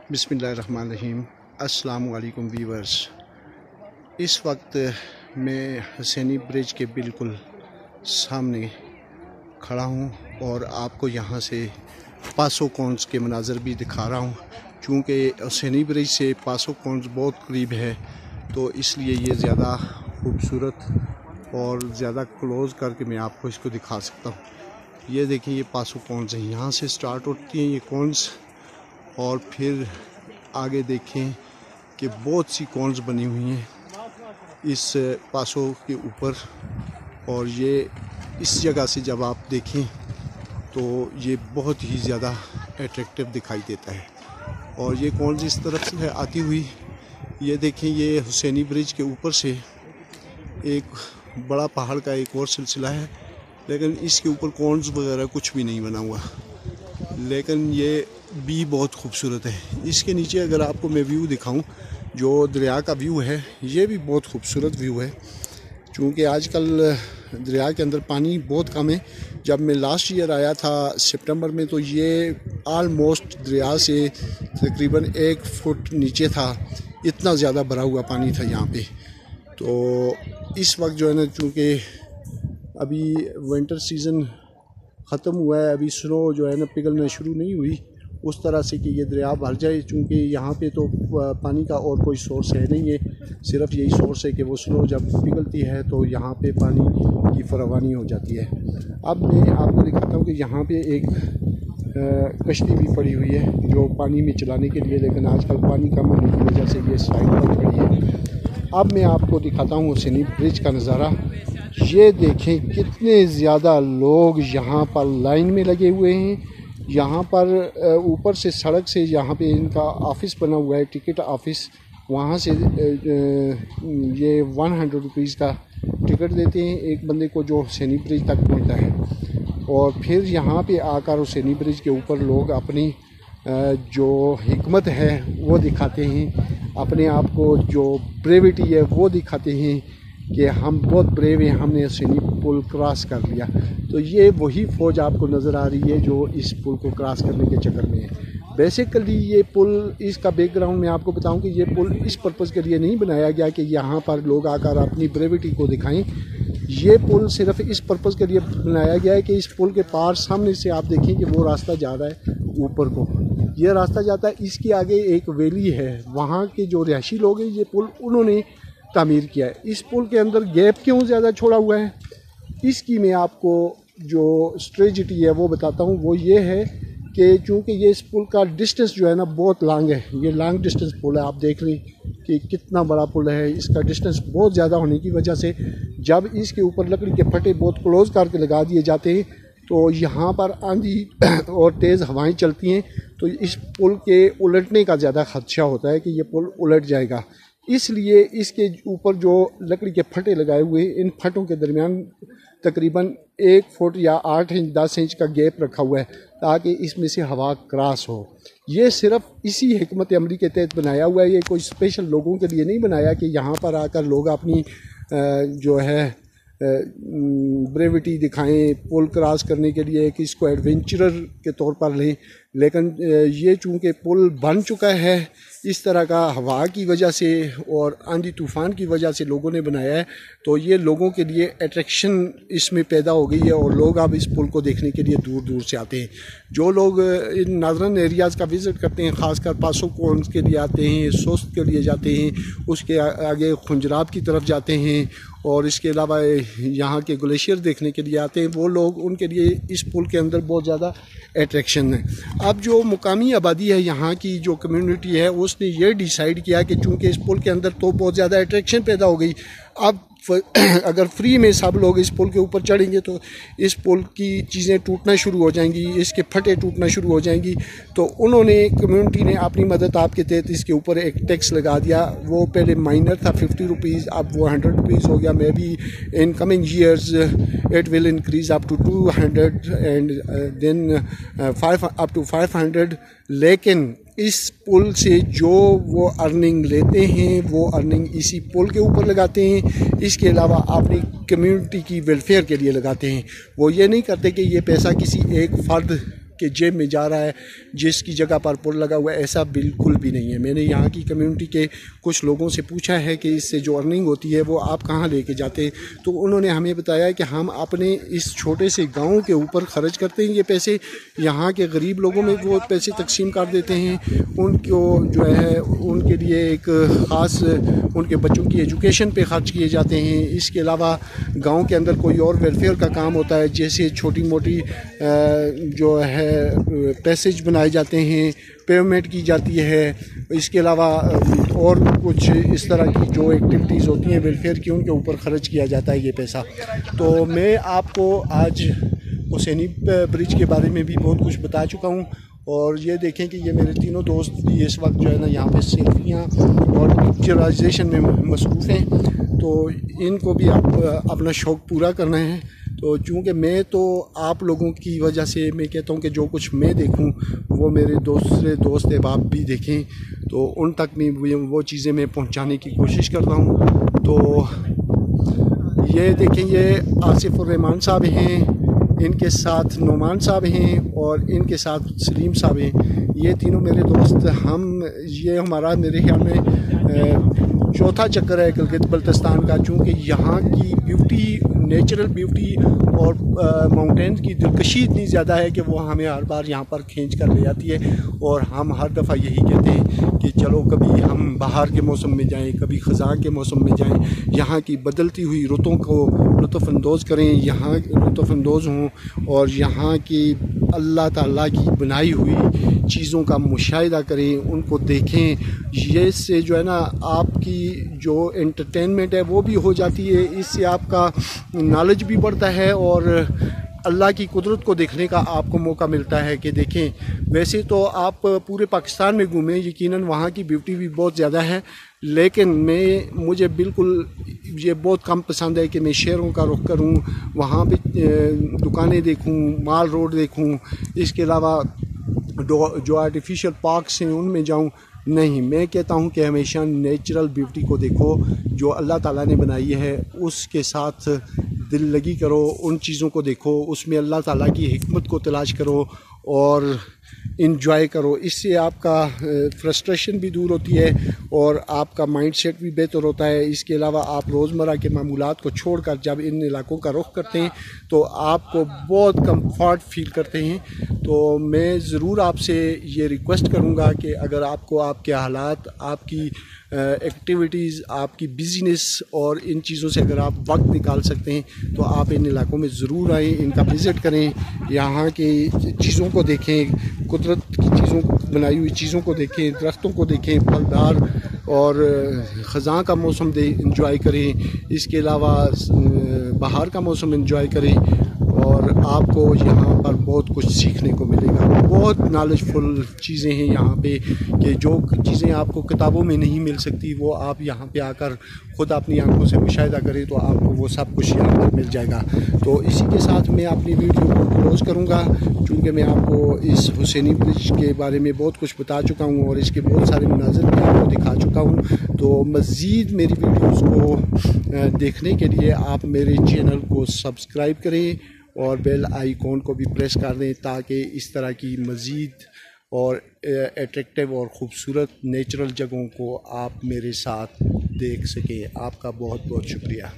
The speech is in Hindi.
बिस्मिल्लाहिर्रहमानिर्रहीम। अस्सलाम वालेकुम वीवर्स। इस वक्त मैं हुसैनी ब्रिज के बिल्कुल सामने खड़ा हूँ और आपको यहाँ से पासो कॉन्स के मनाज़र भी दिखा रहा हूँ। चूँकि हुसैनी ब्रिज से पासो कॉन्स बहुत करीब है तो इसलिए ये ज़्यादा खूबसूरत और ज़्यादा क्लोज़ करके मैं आपको इसको दिखा सकता हूँ। ये देखिए, ये पासो कॉन्स हैं, यहाँ से स्टार्ट होती हैं ये कॉन्स और फिर आगे देखें कि बहुत सी कॉन्स बनी हुई हैं इस पासो के ऊपर। और ये इस जगह से जब आप देखें तो ये बहुत ही ज़्यादा अट्रैक्टिव दिखाई देता है। और ये कॉन्स इस तरफ से आती हुई, ये देखें, ये हुसैनी ब्रिज के ऊपर से एक बड़ा पहाड़ का एक और सिलसिला है, लेकिन इसके ऊपर कॉन्स वगैरह कुछ भी नहीं बना हुआ, लेकिन ये भी बहुत खूबसूरत है। इसके नीचे अगर आपको मैं व्यू दिखाऊं, जो दरिया का व्यू है, ये भी बहुत खूबसूरत व्यू है। चूँकि आजकल दरिया के अंदर पानी बहुत कम है। जब मैं लास्ट ईयर आया था सितंबर में तो ये आलमोस्ट दरिया से तकरीबन 1 फुट नीचे था, इतना ज़्यादा भरा हुआ पानी था यहाँ पे। तो इस वक्त जो है ना, चूँकि अभी विंटर सीज़न ख़त्म हुआ है, अभी स्नो जो है ना पिघलना शुरू नहीं हुई उस तरह से कि ये दरिया भर जाए। चूँकि यहाँ पे तो पानी का और कोई सोर्स है नहीं है, सिर्फ यही सोर्स है कि वो स्नो जब पिघलती है तो यहाँ पे पानी की फरावानी हो जाती है। अब मैं आपको दिखाता हूँ कि यहाँ पे एक कश्ती भी पड़ी हुई है जो पानी में चलाने के लिए, लेकिन आजकल पानी कम होने की वजह से ये साइड पर खड़ी है। अब मैं आपको दिखाता हूँ हुसैनी ब्रिज का नज़ारा। ये देखें कितने ज़्यादा लोग यहाँ पर लाइन में लगे हुए हैं। यहाँ पर ऊपर से सड़क से यहाँ पे इनका ऑफ़िस बना हुआ है, टिकट ऑफ़िस। वहाँ से ये 100 रुपीज़ का टिकट देते हैं एक बंदे को जो हुसैनी ब्रिज तक पहुँचता है। और फिर यहाँ पे आकर हुसैनी ब्रिज के ऊपर लोग अपनी जो हिकमत है वो दिखाते हैं, अपने आप को जो ब्रेविटी है वो दिखाते हैं कि हम बहुत ब्रेव हैं, हमने हुसैनी पुल क्रॉस कर लिया। तो ये वही फ़ौज आपको नज़र आ रही है जो इस पुल को क्रॉस करने के चक्कर में है। बेसिकली ये पुल, इसका बैकग्राउंड मैं आपको बताऊं कि ये पुल इस पर्पज़ के लिए नहीं बनाया गया कि यहाँ पर लोग आकर अपनी ब्रेविटी को दिखाएं। ये पुल सिर्फ इस पर्पज़ के लिए बनाया गया है कि इस पुल के पार सामने से आप देखें कि वो रास्ता जा रहा है ऊपर को, ये रास्ता जाता है। इसके आगे एक वैली है, वहाँ के जो रिहायशी लोग हैं ये पुल उन्होंने तामीर किया है। इस पुल के अंदर गैप क्यों ज़्यादा छोड़ा हुआ है, इसकी मैं आपको जो स्ट्रेटजी है वो बताता हूँ। वो ये है कि चूँकि ये इस पुल का डिस्टेंस जो है ना बहुत लॉन्ग है, ये लॉन्ग डिस्टेंस पुल है। आप देख लें कि कितना बड़ा पुल है, इसका डिस्टेंस बहुत ज़्यादा होने की वजह से जब इसके ऊपर लकड़ी के फटे बहुत क्लोज़ करके लगा दिए जाते हैं तो यहाँ पर आंधी और तेज़ हवाएं चलती हैं तो इस पुल के उलटने का ज़्यादा खदशा होता है कि ये पुल उलट जाएगा। इसलिए इसके ऊपर जो लकड़ी के फटे लगाए हुए, इन फटों के दरमियान तकरीबन 1 फुट या 8 इंच 10 इंच का गैप रखा हुआ है ताकि इसमें से हवा क्रॉस हो। ये सिर्फ इसी हिकमत अमली के तहत बनाया हुआ है, ये कोई स्पेशल लोगों के लिए नहीं बनाया कि यहाँ पर आकर लोग अपनी जो है ब्रेविटी दिखाएं पुल क्रॉस करने के लिए, कि इसको एडवेंचरर के तौर पर लें। लेकिन ये चूँकि पुल बन चुका है इस तरह का हवा की वजह से और आंधी तूफ़ान की वजह से लोगों ने बनाया है, तो ये लोगों के लिए अट्रैक्शन इसमें पैदा हो गई है और लोग अब इस पुल को देखने के लिए दूर दूर से आते हैं। जो लोग इन नादरन एरियाज़ का विज़िट करते हैं, ख़ासकर पासो कॉन्स के लिए आते हैं, सोस्त के लिए जाते हैं, उसके आगे खुंजराब की तरफ जाते हैं और इसके अलावा यहाँ के ग्लेशियर देखने के लिए आते हैं, वो लोग, उनके लिए इस पुल के अंदर बहुत ज़्यादा अट्रैक्शन है। अब जो मुकामी आबादी है, यहाँ की जो कम्युनिटी है, उसने ये डिसाइड किया कि चूँकि इस पुल के अंदर तो बहुत ज़्यादा अट्रैक्शन पैदा हो गई, अब अगर फ्री में सब लोग इस पुल के ऊपर चढ़ेंगे तो इस पुल की चीज़ें टूटना शुरू हो जाएंगी, इसके फटे टूटना शुरू हो जाएंगी। तो उन्होंने, कम्युनिटी ने अपनी मदद आपके तहत इसके ऊपर एक टैक्स लगा दिया। वो पहले माइनर था 50 रुपीज़, अब वो 100 रुपीज़ हो गया। Maybe in coming years it will increase up to 200 and then up to 500। लेकिन इस पुल से जो वो अर्निंग लेते हैं वो अर्निंग इसी पुल के ऊपर लगाते हैं। इसके अलावा अपनी कम्युनिटी की वेलफेयर के लिए लगाते हैं। वो ये नहीं करते कि ये पैसा किसी एक फ़र्द के जेब में जा रहा है जिसकी जगह पर पुल लगा हुआ है, ऐसा बिल्कुल भी नहीं है। मैंने यहाँ की कम्युनिटी के कुछ लोगों से पूछा है कि इससे जो अर्निंग होती है वो आप कहाँ लेके जाते हैं, तो उन्होंने हमें बताया कि हम अपने इस छोटे से गाँव के ऊपर खर्च करते हैं ये पैसे, यहाँ के गरीब लोगों में वो पैसे तकसीम कर देते हैं, उनको जो है उनके लिए एक ख़ास उनके बच्चों की एजुकेशन पे ख़र्च किए जाते हैं। इसके अलावा गांव के अंदर कोई और वेलफेयर का काम होता है, जैसे छोटी मोटी जो है पैसेज बनाए जाते हैं, पेमेंट की जाती है। इसके अलावा और कुछ इस तरह की जो एक्टिविटीज़ होती हैं वेलफेयर की, उनके ऊपर ख़र्च किया जाता है ये पैसा। तो मैं आपको आज हुसैनी ब्रिज के बारे में भी बहुत कुछ बता चुका हूँ। और ये देखें कि ये मेरे तीनों दोस्त भी इस वक्त जो है ना यहाँ पे सेल्फियाँ और पिक्चराइजेशन में मसरूफ़ हैं, तो इनको भी आप अपना शौक़ पूरा करना है। तो चूँकि मैं तो आप लोगों की वजह से मैं कहता हूँ कि जो कुछ मैं देखूँ वो मेरे दूसरे दोस्त अहबाब भी देखें, तो उन तक भी वो चीज़ें मैं पहुँचाने की कोशिश करता हूँ। तो ये देखें, ये आसिफ उर रहमान साहब हैं, इनके साथ नुमान साहब हैं और इनके साथ सलीम साहब हैं। ये तीनों मेरे दोस्त, ये हमारा मेरे ख्याल में चौथा चक्कर है गिलगित बल्तिस्तान का, चूँकि यहाँ की ब्यूटी, नेचुरल ब्यूटी और माउंटेन की दिलकशी इतनी ज़्यादा है कि वो हमें हर बार यहाँ पर खींच कर ले जाती है। और हम हर दफ़ा यही कहते हैं कि चलो कभी हम बाहर के मौसम में जाएं, कभी ख़ज़ां के मौसम में जाएं, यहाँ की बदलती हुई रुतों को लुत्फ़अंदोज़ करें, यहाँ लुत्फ़अंदोज़ हों और यहाँ की अल्लाह ताला की बनाई हुई चीज़ों का मुशाहिदा करें, उनको देखें। ये से जो है ना आपकी जो एंटरटेनमेंट है वो भी हो जाती है, इससे आपका नॉलेज भी बढ़ता है और अल्लाह की कुदरत को देखने का आपको मौका मिलता है। कि देखें, वैसे तो आप पूरे पाकिस्तान में घूमें, यकीनन वहाँ की ब्यूटी भी बहुत ज़्यादा है, लेकिन मुझे बिल्कुल ये बहुत कम पसंद है कि मैं शहरों का रुख करूँ, वहाँ पे दुकानें देखूँ, माल रोड देखूँ, इसके अलावा जो आर्टिफिशियल पार्क्स हैं उनमें जाऊँ। नहीं, मैं कहता हूँ कि हमेशा नेचुरल ब्यूटी को देखो जो अल्लाह ताला ने बनाई है, उसके साथ दिल लगी करो, उन चीज़ों को देखो, उसमें अल्लाह ताला की हिकमत को तलाश करो और इंजॉय करो। इससे आपका फ्रस्ट्रेशन भी दूर होती है और आपका माइंड सेट भी बेहतर होता है। इसके अलावा आप रोज़मर्रा के मामूलात को छोड़कर जब इन इलाकों का रुख करते हैं तो आपको बहुत कंफर्ट फील करते हैं। तो मैं ज़रूर आपसे ये रिक्वेस्ट करूँगा कि अगर आपको आपके हालात, आपकी एक्टिविटीज़, आपकी बिज़नेस और इन चीज़ों से अगर आप वक्त निकाल सकते हैं तो आप इन इलाकों में ज़रूर आएँ, इनका विज़िट करें, यहाँ की चीज़ों को देखें, कुदरत की चीज़ों, बनाई हुई चीज़ों को देखें, दरख्तों को देखें, फलदार और ख़ज़ां का मौसम इंजॉय करें। इसके अलावा बाहर का मौसम इंजॉय करें और आपको यहाँ पर बहुत कुछ सीखने को मिलेगा। बहुत नॉलेजफुल चीज़ें हैं यहाँ पे कि जो चीज़ें आपको किताबों में नहीं मिल सकती वो आप यहाँ पे आकर ख़ुद अपनी आंखों से मुशाहिदा करें तो आपको वो सब कुछ यहाँ पर मिल जाएगा। तो इसी के साथ मैं अपनी वीडियो को क्लोज़ करूँगा, चूँकि मैं आपको इस हुसैनी ब्रिज के बारे में बहुत कुछ बता चुका हूँ और इसके बहुत सारे मनाज़िर भी आपको दिखा चुका हूँ। तो मज़ीद मेरी वीडियोज़ को देखने के लिए आप मेरे चैनल को सब्सक्राइब करें और बेल आइकॉन को भी प्रेस कर दें ताकि इस तरह की मज़ीद और अट्रैक्टिव और ख़ूबसूरत नेचुरल जगहों को आप मेरे साथ देख सकें। आपका बहुत बहुत शुक्रिया।